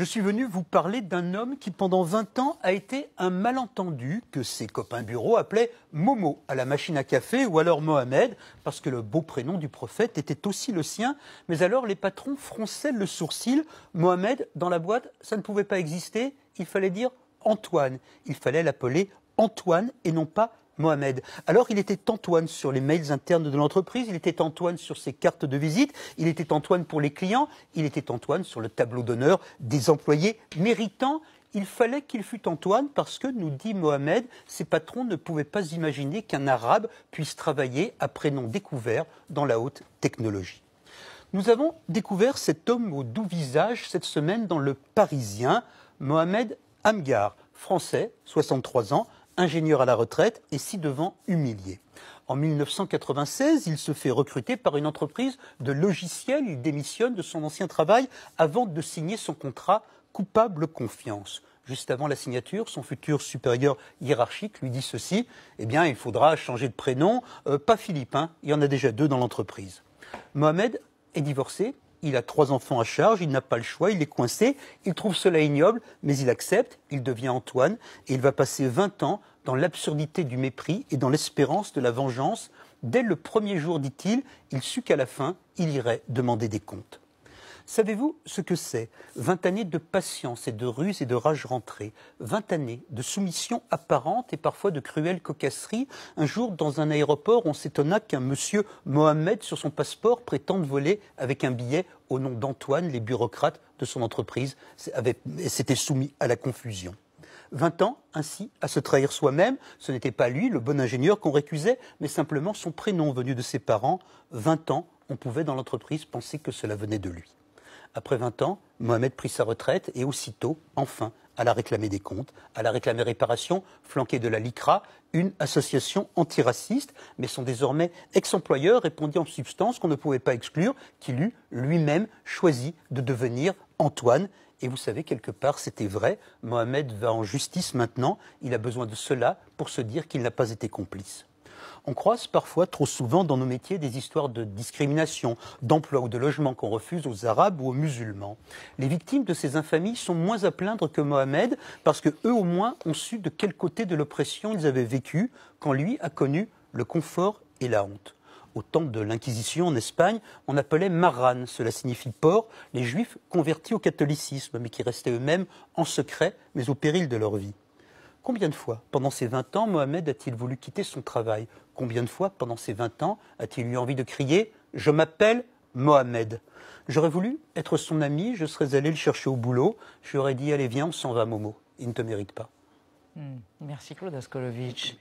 Je suis venu vous parler d'un homme qui, pendant 20 ans, a été un malentendu que ses copains bureau appelaient Momo à la machine à café ou alors Mohamed, parce que le beau prénom du prophète était aussi le sien. Mais alors, les patrons fronçaient le sourcil. Mohamed, dans la boîte, ça ne pouvait pas exister. Il fallait dire Antoine. Il fallait l'appeler Antoine et non pas Mohamed. Alors, il était Antoine sur les mails internes de l'entreprise, il était Antoine sur ses cartes de visite, il était Antoine pour les clients, il était Antoine sur le tableau d'honneur des employés méritants. Il fallait qu'il fût Antoine parce que, nous dit Mohamed, ses patrons ne pouvaient pas imaginer qu'un arabe puisse travailler à prénom découvert dans la haute technologie. Nous avons découvert cet homme au doux visage cette semaine dans Le Parisien, Mohamed Amghar, français, 63 ans, ingénieur à la retraite et ci-devant humilié. En 1996, il se fait recruter par une entreprise de logiciels. Il démissionne de son ancien travail avant de signer son contrat coupable confiance. Juste avant la signature, son futur supérieur hiérarchique lui dit ceci: « Eh bien, il faudra changer de prénom, pas Philippe, hein, il y en a déjà 2 dans l'entreprise. » Mohamed est divorcé. Il a 3 enfants à charge, il n'a pas le choix, il est coincé, il trouve cela ignoble, mais il accepte, il devient Antoine, et il va passer 20 ans dans l'absurdité du mépris et dans l'espérance de la vengeance. Dès le premier jour, dit-il, il sut qu'à la fin, il irait demander des comptes. Savez-vous ce que c'est? 20 années de patience et de ruse et de rage rentrée, 20 années de soumission apparente et parfois de cruelle cocasserie. Un jour, dans un aéroport, on s'étonna qu'un monsieur Mohamed, sur son passeport, prétende voler avec un billet au nom d'Antoine. Les bureaucrates de son entreprise s'étaient soumis à la confusion. 20 ans, ainsi, à se trahir soi-même. Ce n'était pas lui, le bon ingénieur, qu'on récusait, mais simplement son prénom venu de ses parents. 20 ans, on pouvait dans l'entreprise penser que cela venait de lui. Après 20 ans, Mohamed prit sa retraite et aussitôt, enfin, alla réclamer des comptes, alla réclamer réparation, flanqué de la LICRA, une association antiraciste. Mais son désormais ex-employeur répondit en substance qu'on ne pouvait pas exclure qu'il eût lui-même choisi de devenir Antoine. Et vous savez, quelque part, c'était vrai. Mohamed va en justice maintenant. Il a besoin de cela pour se dire qu'il n'a pas été complice. On croise parfois, trop souvent, dans nos métiers, des histoires de discrimination, d'emploi ou de logement qu'on refuse aux Arabes ou aux musulmans. Les victimes de ces infamies sont moins à plaindre que Mohamed, parce qu'eux, au moins, ont su de quel côté de l'oppression ils avaient vécu, quand lui a connu le confort et la honte. Au temps de l'Inquisition en Espagne, on appelait marran, cela signifie porc, les juifs convertis au catholicisme, mais qui restaient eux-mêmes en secret, mais au péril de leur vie. Combien de fois, pendant ces 20 ans, Mohamed a-t-il voulu quitter son travail? Combien de fois, pendant ces 20 ans, a-t-il eu envie de crier « Je m'appelle Mohamed ». J'aurais voulu être son ami, je serais allé le chercher au boulot, je lui aurais dit « Allez, viens, on s'en va, Momo, il ne te mérite pas ». Merci Claude Askolovitch.